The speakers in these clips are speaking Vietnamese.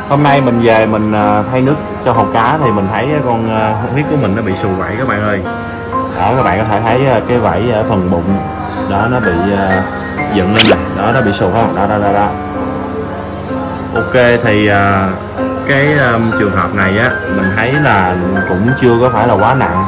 Hôm nay mình về mình thay nước cho hồ cá thì mình thấy con huyết của mình nó bị xù vảy các bạn ơi. Đó, các bạn có thể thấy cái vảy ở phần bụng đó nó bị dựng lên này, đó nó bị xù không? Đó. Ok thì cái trường hợp này á mình thấy là cũng chưa có phải là quá nặng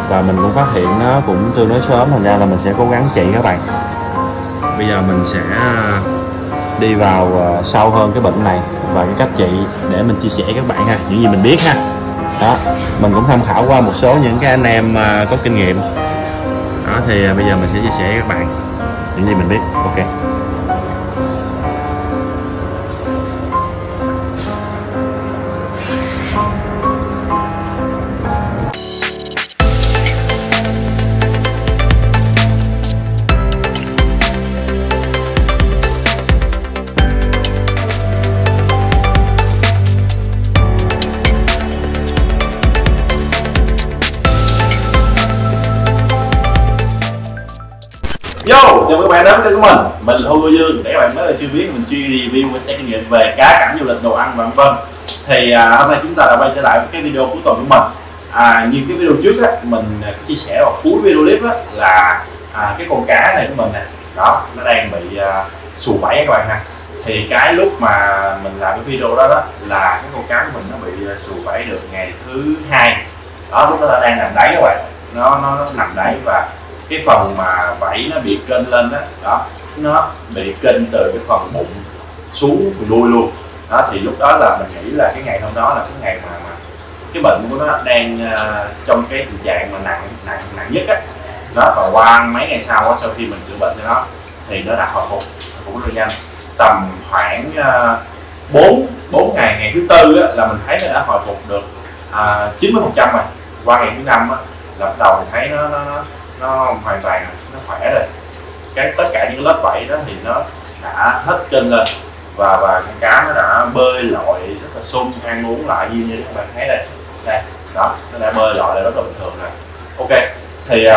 và mình cũng phát hiện nó cũng tương đối sớm, thành ra là mình sẽ cố gắng trị các bạn. Bây giờ mình sẽ đi vào sâu hơn cái bệnh này và cái cách trị để mình chia sẻ với các bạn ha, những gì mình biết ha. Đó, mình cũng tham khảo qua một số những cái anh em có kinh nghiệm. Đó thì bây giờ mình sẽ chia sẻ với các bạn những gì mình biết. Ok. Yo, chào mừng các bạn đến kênh của mình là Hugo Dương. Để các bạn mới là chưa biết, mình chuyên review và sẽ kinh nghiệm về cá cảnh, du lịch, đồ ăn và vân. Thì hôm nay chúng ta đã quay trở lại với cái video cuối tuần của mình. Như cái video trước á, mình có chia sẻ vào cuối video clip á, là cái con cá này của mình nè, đó nó đang bị xù vảy các bạn ha. Thì cái lúc mà mình làm cái video đó là cái con cá của mình nó bị xù vảy được ngày thứ 2. Đó, lúc đó nó đang nằm đáy các bạn, nó nằm đáy và cái phần mà vảy nó bị kênh lên đó, nó bị kênh từ cái phần bụng xuống phần đuôi luôn. Đó thì lúc đó là mình nghĩ là cái ngày hôm đó là cái ngày mà cái bệnh của nó đang trong cái tình trạng mà nặng nhất á. Đó, và qua mấy ngày sau á, sau khi mình chữa bệnh cho nó thì nó đã hồi phục rất nhanh. Tầm khoảng 4 ngày thứ tư á, là mình thấy nó đã hồi phục được 90% rồi. Qua ngày thứ 5 á, là bắt đầu mình thấy nó hoàn toàn nó khỏe rồi. Tất cả những lớp vảy đó thì nó đã hết kênh lên và con cá nó đã bơi lội rất là sung, ăn uống lại như các bạn thấy đây. Đó, nó đã bơi lội là rất là bình thường rồi. Ok, thì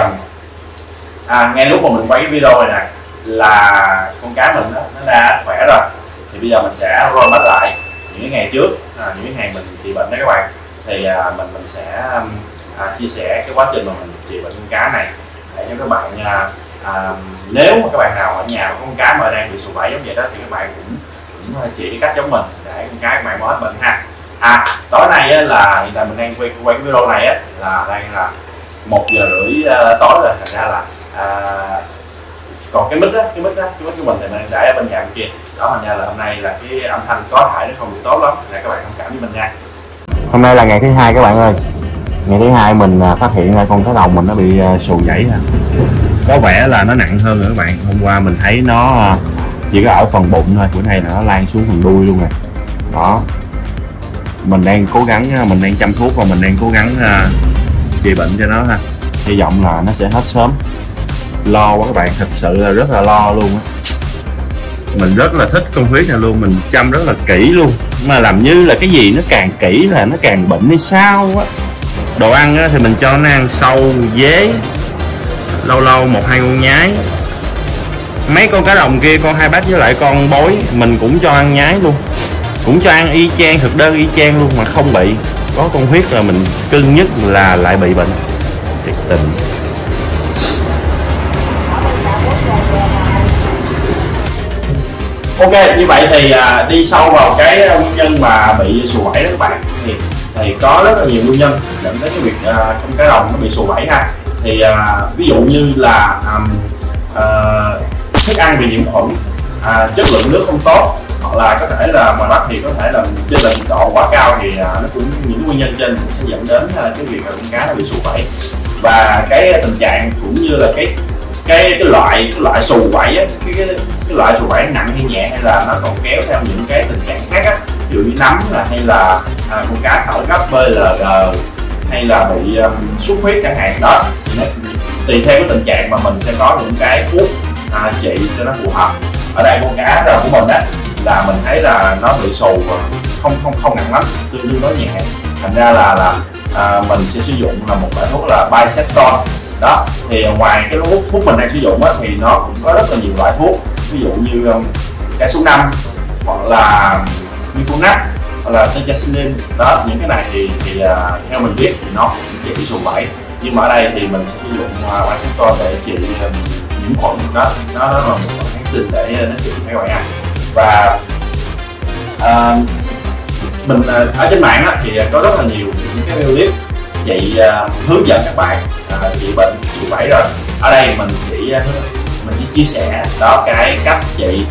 ngay lúc mà mình quay cái video này nè là con cá mình nó đã khỏe rồi. Thì bây giờ mình sẽ roll back lại những cái ngày trước, những cái ngày mình trị bệnh đó các bạn. Thì mình sẽ chia sẻ cái quá trình mà mình trị bệnh con cá này để cho các bạn nếu mà các bạn nào ở nhà có con cá mà đang bị xù vảy giống vậy đó thì các bạn cũng chỉ cái cách giống mình để con cá các bạn mới hết bệnh ha. Tối nay á, là hiện tại mình đang quay cái video này á, là đang là 1:30 tối rồi, thành ra là còn cái mic của mình thì mình để ở bên nhà bên kia đó, thành ra là hôm nay là cái âm thanh có thể nó không được tốt lắm, nên các bạn thông cảm với mình nha. Hôm nay là ngày thứ 2 các bạn ơi. Ngày thứ 2 mình phát hiện ra con cá đồng mình nó bị xù vảy ha. Có vẻ là nó nặng hơn rồi các bạn. Hôm qua mình thấy nó chỉ có ở phần bụng thôi, bữa nay là nó lan xuống phần đuôi luôn rồi. Đó, mình đang cố gắng, mình đang chăm thuốc và mình đang cố gắng trị bệnh cho nó ha. Hy vọng là nó sẽ hết sớm. Lo quá các bạn, thật sự là rất là lo luôn á. Mình rất là thích con huyết này luôn, mình chăm rất là kỹ luôn, mà làm như là cái gì nó càng kỹ là nó càng bệnh hay sao á. Đồ ăn á, thì mình cho nó ăn sâu, dế, lâu lâu 1-2 con nhái. Mấy con cá đồng kia, con hai bát với lại con bối mình cũng cho ăn nhái luôn, cũng cho ăn y chang, thực đơn y chang luôn mà không bị. Có con huyết là mình cưng nhất là lại bị bệnh, thiệt tình. Ok, như vậy thì đi sâu vào cái nguyên nhân mà bị xù vảy đó các bạn, thì có rất là nhiều nguyên nhân dẫn đến cái việc con cá đồng nó bị xù vảy ha. Thì ví dụ như là thức ăn bị nhiễm khuẩn, chất lượng nước không tốt, hoặc là có thể là ngoài Bắc thì có thể là trên là nhiệt độ quá cao thì nó cũng những nguyên nhân trên cũng sẽ dẫn đến cái việc là con cá nó bị xù vảy. Và cái tình trạng cũng như là cái loại xù vảy á, cái loại xù vảy nặng hay nhẹ, hay là nó còn kéo theo những cái tình trạng khác á, ví dụ như nấm hay là con cá thở gấp bơi lờ hay là bị xuất huyết chẳng hạn đó. Tùy theo cái tình trạng mà mình sẽ có những cái thuốc trị cho nó phù hợp. Ở đây con cá rồi của mình á là mình thấy là nó bị xù không nặng lắm, tương đối nhẹ, thành ra là mình sẽ sử dụng là một loại thuốc là Biceptol. Đó thì ngoài cái thuốc mình đang sử dụng á, thì nó cũng có rất là nhiều loại thuốc, ví dụ như cá số 5, hoặc là Miconax hoặc là Tetracycline đó. Những cái này thì theo mình biết thì nó chỉ sù vẩy, nhưng mà ở đây thì mình sẽ sử dụng Phytoton để trị nhiễm khuẩn đó, nó là một kháng sinh để nó trị các bạn ạ. Và mình ở trên mạng á, thì có rất là nhiều những cái video clip dạy hướng dẫn các bạn trị bệnh sù vẩy rồi. Ở đây mình chỉ chia sẻ đó cái cách trị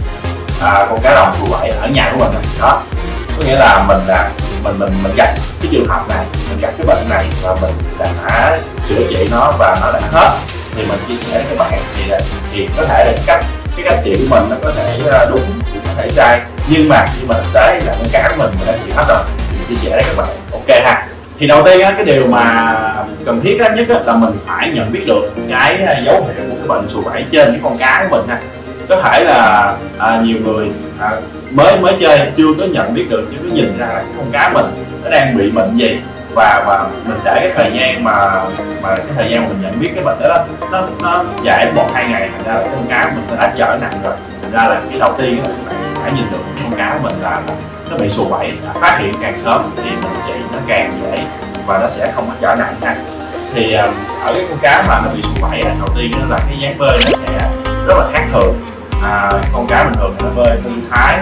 con cá đồng sù vẩy ở nhà của mình đó. Có nghĩa là mình gặp cái trường hợp này, mình gặp cái bệnh này và mình đã chữa trị nó và nó đã hết, thì mình chia sẻ với các bạn thì có thể là cái cách trị của mình nó có thể đúng, cũng có thể sai, nhưng mà thực tế là con cá của mình đã trị hết rồi thì mình chia sẻ với các bạn. Ok ha. Thì đầu tiên cái điều mà cần thiết nhất là mình phải nhận biết được cái dấu hiệu của cái bệnh sù vẩy trên cái con cá của mình ha. Có thể là nhiều người mới chơi chưa có nhận biết được, chưa có nhìn ra là cái con cá mình nó đang bị bệnh gì, và mình để cái thời gian mà mình nhận biết cái bệnh đó nó dài 1-2 ngày, thành ra là con cá mình nó đã trở nặng rồi. Thành ra là cái đầu tiên là bạn phải nhìn được con cá của mình là nó bị sù vẩy, phát hiện càng sớm thì mình trị nó càng dễ và nó sẽ không có trở nặng ha. Thì ở cái con cá mà nó bị sù vẩy đầu tiên đó là cái dáng bơi nó sẽ rất là khác thường. Con cá bình thường nó bơi thư thái,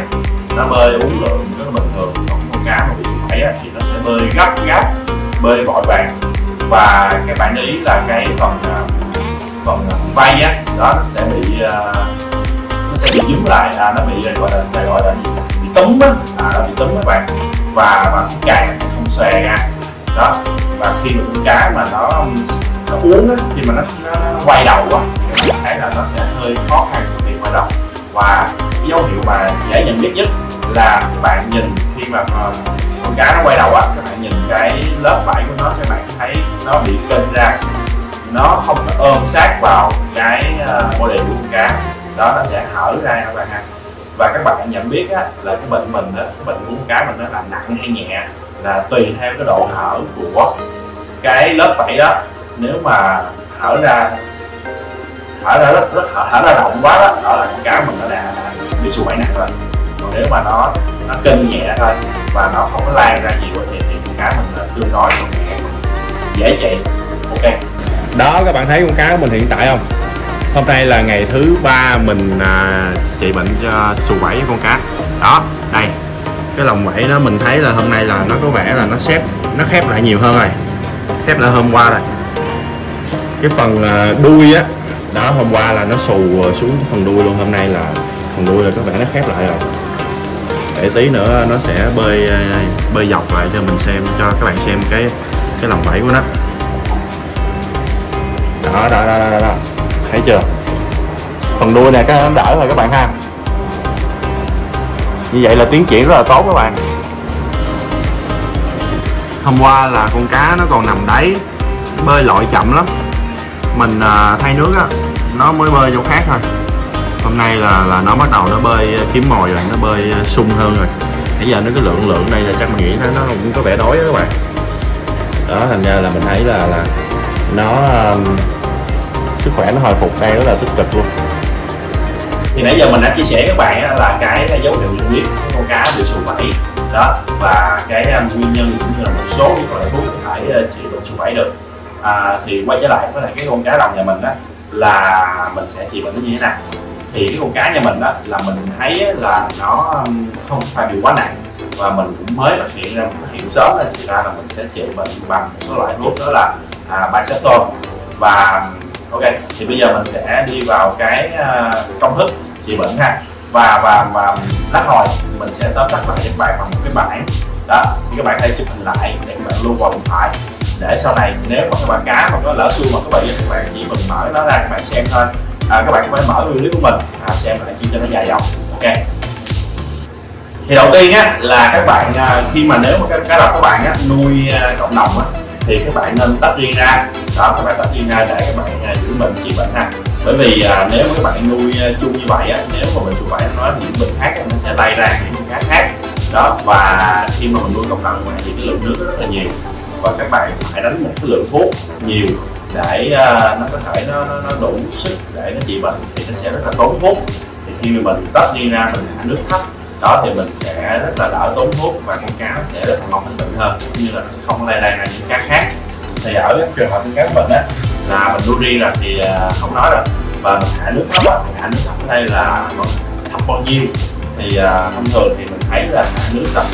nó bơi uống lượng rất là bình thường, còn con cá mà bị sù vẩy thì nó sẽ bơi gấp, bơi vội vàng, và các bạn để ý là cái phần vai đó nó sẽ bị dính lại, nó bị gọi là bị túm á, nó bị túm các bạn, và cái càng nó sẽ không xòe ra đó. Và khi mà con cá mà nó uống á, khi mà nó quay đầu á, thì các bạn thấy là nó sẽ hơi khó khăn khi quay đầu. Và cái dấu hiệu mà dễ nhận biết nhất là các bạn nhìn khi mà con cá nó quay đầu á, các bạn nhìn cái lớp vảy của nó, các bạn thấy nó bị kênh ra, nó không có ôm sát vào cái body của con cá đó, nó sẽ hở ra các bạn ha. Và các bạn nhận biết á, là cái bệnh mình đó, cái bệnh của con cá mình nó là nặng hay nhẹ là tùy theo cái độ hở của cái lớp vảy đó. Nếu mà hở ra rộng quá đó, đó là con cá mình nó đã bị sù vẩy nặng rồi. Còn nếu mà nó kênh nhẹ thôi và nó không có lan ra nhiều thì con cá mình là tương đối dễ trị. Ok, đó các bạn thấy con cá của mình hiện tại không? Hôm nay là ngày thứ 3 mình trị bệnh cho sù vẩy với con cá đó. Đây cái lồng vảy nó, mình thấy là hôm nay là nó có vẻ là nó khép lại nhiều hơn rồi, khép lại hôm qua rồi. Cái phần đuôi á đó, hôm qua là nó xù xuống phần đuôi luôn, hôm nay là phần đuôi là có vẻ nó khép lại rồi. Để tí nữa nó sẽ bơi dọc lại cho mình xem, cho các bạn xem cái lồng vảy của nó đó. Thấy chưa? Phần đuôi này nó đỡ rồi các bạn ha. Như vậy là tiến triển rất là tốt các bạn. Hôm qua là con cá nó còn nằm đáy, nó bơi lội chậm lắm, mình thay nước á nó mới bơi chỗ khác thôi. Hôm nay là nó bắt đầu nó bơi kiếm mồi rồi, nó bơi sung hơn rồi. Bây giờ nó cái lượng đây là chắc mình nghĩ nó cũng có vẻ đói đó các bạn. Đó, thành ra là mình thấy là nó sức khỏe nó hồi phục đây rất là tích cực luôn. Thì nãy giờ mình đã chia sẻ với các bạn là cái dấu hiệu nhận biết con cá bị sù vẩy đó, và cái nguyên nhân cũng như là một số những loại thuốc có thể trị bệnh sù vẩy được. Thì quay trở lại với lại cái con cá đồng nhà mình đó, là mình sẽ trị bệnh nó như thế nào. Thì cái con cá nhà mình đó là mình thấy là nó không phải bị quá nặng, và mình cũng mới phát hiện ra, mình phát hiện sớm thì ra là mình sẽ trị bệnh bằng một loại thuốc đó là Phytoton. Và ok, thì bây giờ mình sẽ đi vào cái công thức trị bệnh ha. Và lát hồi mình sẽ tóm tắt lại cho các bạn bằng một cái bảng đó, thì các bạn hãy chụp hình lại để các bạn lưu vào điện thoại, để sau này nếu mà các bạn cá mà có lỡ xương mà các bạn các bạn chỉ cần mở nó ra các bạn xem thôi. Các bạn phải mở video clip của mình xem lại chi cho nó dài dòng. Ok, thì đầu tiên á là các bạn khi mà nếu mà cá độc các bạn nuôi cộng đồng thì các bạn nên tách riêng ra đó, các bạn tách riêng ra để các bạn giữ bệnh trị bệnh ha. Bởi vì nếu mà các bạn nuôi chung như vậy nếu mà mình sù vẩy nó những bệnh khác nó sẽ lây ra những bệnh khác đó. Và khi mà mình nuôi cộng đồng thì cái lượng nước rất là nhiều, và các bạn phải đánh một cái lượng thuốc nhiều để nó có thể nó đủ sức để nó trị bệnh, thì nó sẽ rất là tốn thuốc. Thì khi mà mình tách riêng ra, mình hạ nước thấp đó thì mình sẽ rất là đỡ tốn thuốc và con cá nó sẽ rất là ngon bệnh hơn, cũng như là nó sẽ không lây lan ra những cá khác. Thì ở cái trường hợp con cá của mình á là mình nuôi riêng rồi thì không nói rồi, và mình hạ nước thấp á, hạ nước thấp ở đây là nó thấp bao nhiêu thì thông thường thì mình thấy là hạ nước tầm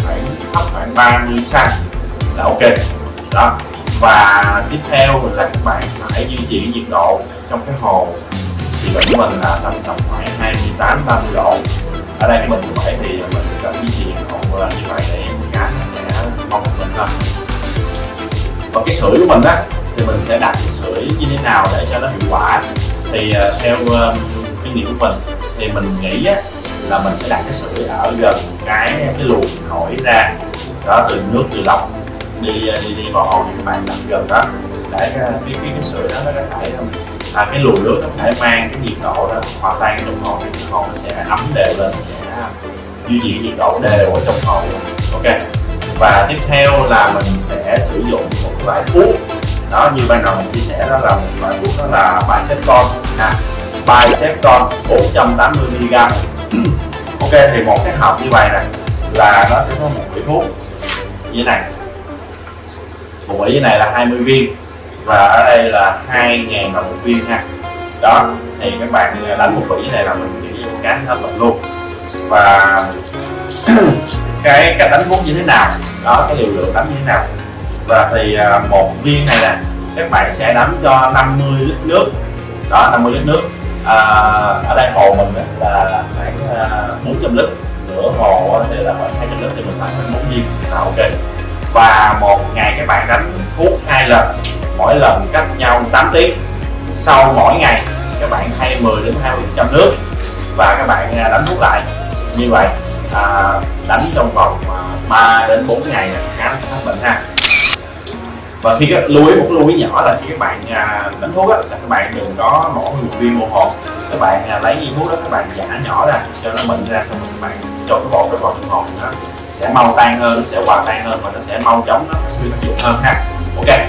khoảng 30 cm là ok đó. Và tiếp theo là các bạn phải duy trì nhiệt độ trong cái hồ, thì bệnh của mình là tầm khoảng 28-30 độ. Ở đây cái bình như vậy thì mình cần duy trì nhiệt độ như vậy để cá nó sẽ không bệnh hơn. Và cái sưởi của mình á thì mình sẽ đặt cái sưởi như thế nào để cho nó hiệu quả, thì theo kinh nghiệm của mình thì mình nghĩ á, là mình sẽ đặt cái sưởi ở gần cái luồng thổi ra đó, từ nước từ lọc đi vào hồ, thì các bạn đặt gần đó để cái sưởi đó nó có thể cái luồng nước nó có thể mang cái nhiệt độ đó hòa tan trong hồ, thì cái hồ nó sẽ ấm đều lên, sẽ duy trì nhiệt độ đều ở trong hồ. Ok. Và tiếp theo là mình sẽ sử dụng một loại thuốc đó, như ban đầu mình chia sẻ đó là một loại thuốc đó là Bicepton Bicepton 480 mg. Ok, thì một cái hộp như vậy nè là nó sẽ có một vị thuốc như thế này, một vị như này là 20 viên, và ở đây là 2.000 đồng một viên ha. Đó thì các bạn đánh một vị như này là mình nghĩ một cái hết bệnh luôn. Và cái cách đánh thuốc như thế nào đó, cái liều lượng đánh như thế nào, và thì một viên này nè các bạn sẽ đánh cho 50 lít nước đó, 50 lít nước. Ở đây hồ mình là khoảng 400 lít, nửa hồ thì là khoảng 200 lít, thì mình đánh 4 viên là ok. Và một ngày các bạn đánh thuốc 2 lần, mỗi lần cách nhau 8 tiếng. Sau mỗi ngày các bạn thay 10 đến 20% nước và các bạn đánh thuốc lại như vậy, đánh trong vòng 3 đến 4 ngày là cá nó sẽ hết bệnh ha. Và khi một lưu ý nhỏ là khi các bạn đánh thuốc á, là các bạn đừng có bỏ một viên một hộp, các bạn lấy viên thuốc đó các bạn giã nhỏ ra cho nó mịn ra, xong rồi các bạn cho cái bột vào trong hộp, nó sẽ mau tan hơn, nó sẽ hòa tan hơn và nó sẽ mau chóng nó phát huy tác dụng hơn ha. Ok.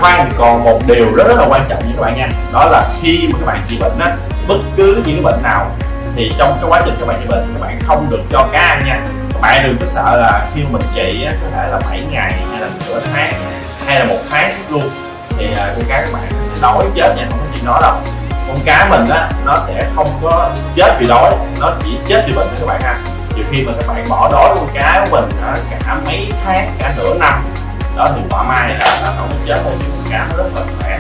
Khoan, còn một điều rất là quan trọng như các bạn nha, đó là khi mà các bạn trị bệnh á, bất cứ những cái bệnh nào thì trong cái quá trình các bạn trị bệnh các bạn không được cho cá ăn nha. Các bạn đừng có sợ là khi mình trị á, có thể là 7 ngày hay là nửa tháng hay là 1 tháng luôn thì con cá các bạn sẽ đói chết nha, không có gì nói đâu. Con cá mình á nó sẽ không có chết vì đói, nó chỉ chết vì bệnh các bạn ha. Trừ khi mà các bạn bỏ đói con cá của mình cả mấy tháng, cả nửa năm đó, thì quả mai là nó không có chết đâu, con cá nó rất là khỏe,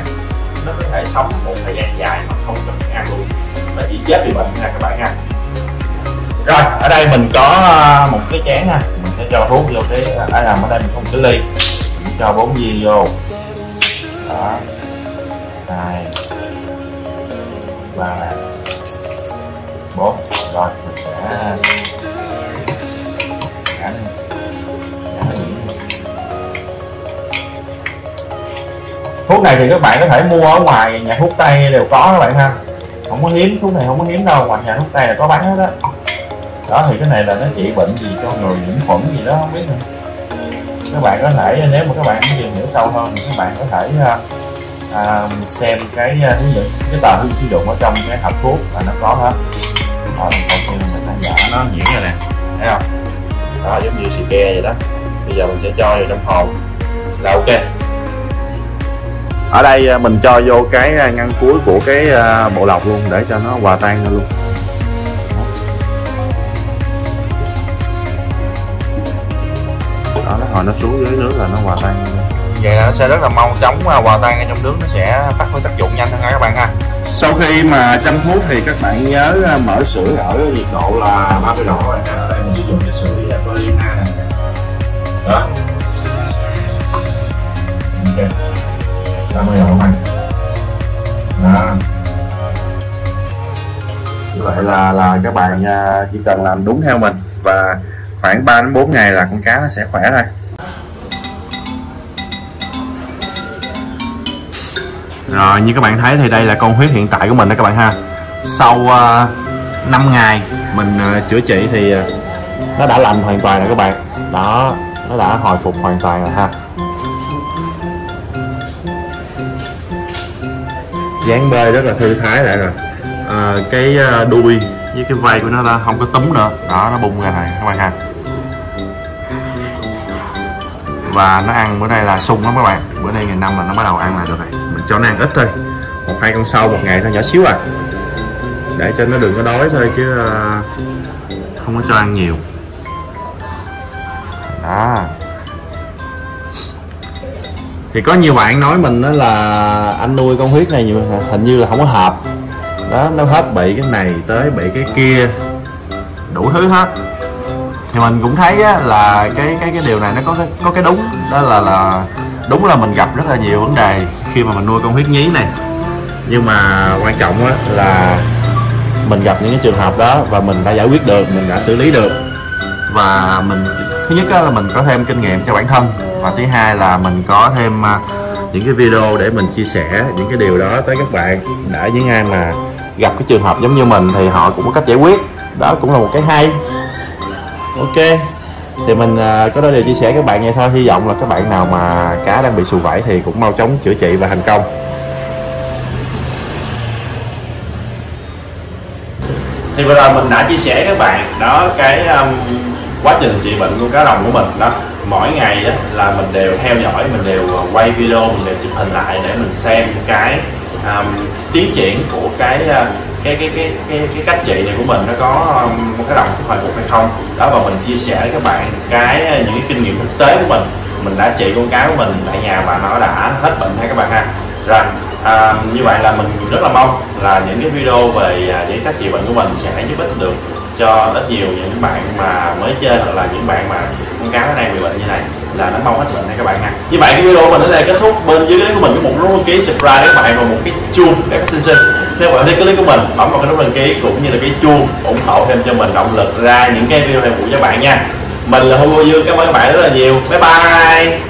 nó có thể sống một thời gian dài mà không cần ăn luôn, nó chỉ chết vì bệnh nha các bạn ha. Rồi ở đây mình có một cái chén ha, mình sẽ cho thuốc vô cái ở đây mình không xử ly, mình cho 4 viên vô đó, 2 3 4. Rồi mình sẽ thuốc này thì các bạn có thể mua ở ngoài nhà thuốc Tây đều có các bạn ha, không có hiếm, thuốc này không có hiếm đâu, ngoài nhà thuốc Tây là có bán hết đó. Đó thì cái này là nó trị bệnh gì cho người nhiễm khuẩn gì đó không biết nữa. Các bạn có thể, nếu mà các bạn muốn tìm hiểu sâu hơn thì các bạn có thể xem cái hướng dẫn, cái tờ hướng dẫn ở trong cái hộp thuốc là nó có hết. Đó mình còn mình đang giả nó nhuyễn rồi nè, thấy không? Đó giống như xì ke vậy đó. Bây giờ mình sẽ cho vào trong hồ là ok. Ở đây mình cho vô cái ngăn cuối của cái bộ lọc luôn để cho nó hòa tan luôn. Đó, hồi nó xuống dưới nước là nó hòa tan luôn. Vậy là nó sẽ rất là mau chóng hòa tan ở trong nước, nó sẽ phát huy tác dụng nhanh hơn các bạn ha. Sau khi mà chăm thuốc thì các bạn nhớ mở sưởi ở nhiệt độ là 30 độ rồi. Ở đây mình sử dụng cái sưởi Polina này. Đó. Ok. 30 độ này. Đó. Như vậy là các bạn chỉ cần làm đúng theo mình và khoảng 3 đến 4 ngày là con cá nó sẽ khỏe thôi. Rồi như các bạn thấy thì đây là con huyết hiện tại của mình đó các bạn ha. Sau 5 ngày mình chữa trị thì nó đã lành hoàn toàn rồi các bạn. Đó, nó đã hồi phục hoàn toàn rồi ha. Dáng bơi rất là thư thái lại rồi. Cái đuôi với với cái vây của nó là không có túm nữa đó, nó bung ra này các bạn ha. Và nó ăn bữa nay là sung lắm các bạn, bữa nay ngày 5 là nó bắt đầu ăn là được rồi. Mình cho nó ăn ít thôi, 1-2 con sâu một ngày thôi, nhỏ xíu à, để cho nó đừng có đói thôi chứ không có cho ăn nhiều đó. Thì có nhiều bạn nói mình đó là anh nuôi con huyết này hình như là không có hợp đó, nó hết bị cái này tới bị cái kia đủ thứ hết. Thì mình cũng thấy á, là cái điều này nó có cái đúng đó là đúng là mình gặp rất là nhiều vấn đề khi mà mình nuôi con huyết nhí này, nhưng mà quan trọng á, là mình gặp những cái trường hợp đó và mình đã giải quyết được, mình đã xử lý được, và mình thứ nhất á, là mình có thêm kinh nghiệm cho bản thân, và thứ hai là mình có thêm những cái video để mình chia sẻ những cái điều đó tới các bạn, để những ai mà gặp cái trường hợp giống như mình thì họ cũng có cách giải quyết, đó cũng là một cái hay. Ok, thì mình có đôi điều chia sẻ các bạn vậy thôi. Hy vọng là các bạn nào mà cá đang bị xù vảy thì cũng mau chóng chữa trị và thành công. Thì vừa rồi mình đã chia sẻ các bạn đó cái quá trình trị bệnh của cá đồng của mình đó. Mỗi ngày đó, là mình đều theo dõi, mình đều quay video, mình đều chụp hình lại để mình xem cái tiến triển của cái cách trị này của mình nó có một cái đồng hồi phục hay không đó, và mình chia sẻ với các bạn những cái kinh nghiệm thực tế của mình đã trị con cá của mình tại nhà và nó đã hết bệnh ha các bạn ha. Rồi như vậy là mình rất là mong là những cái video về những cách trị bệnh của mình sẽ giúp ích được cho ít nhiều những bạn mà mới chơi, hoặc là những bạn mà con cá nó đang bị bệnh như này là nó mau hết bệnh hay các bạn ha. Như vậy cái video của mình đến đây kết thúc. Bên dưới clip của mình có một nút đăng ký, subscribe các bạn, và một cái chuông để các sinh. Nếu bạn thích clip của mình, bấm vào cái nút đăng ký cũng như là cái chuông ủng hộ thêm cho mình động lực ra những cái video hữu ích cho bạn nha. Mình là Hugo Dương, cảm ơn các bạn rất là nhiều. Bye bye.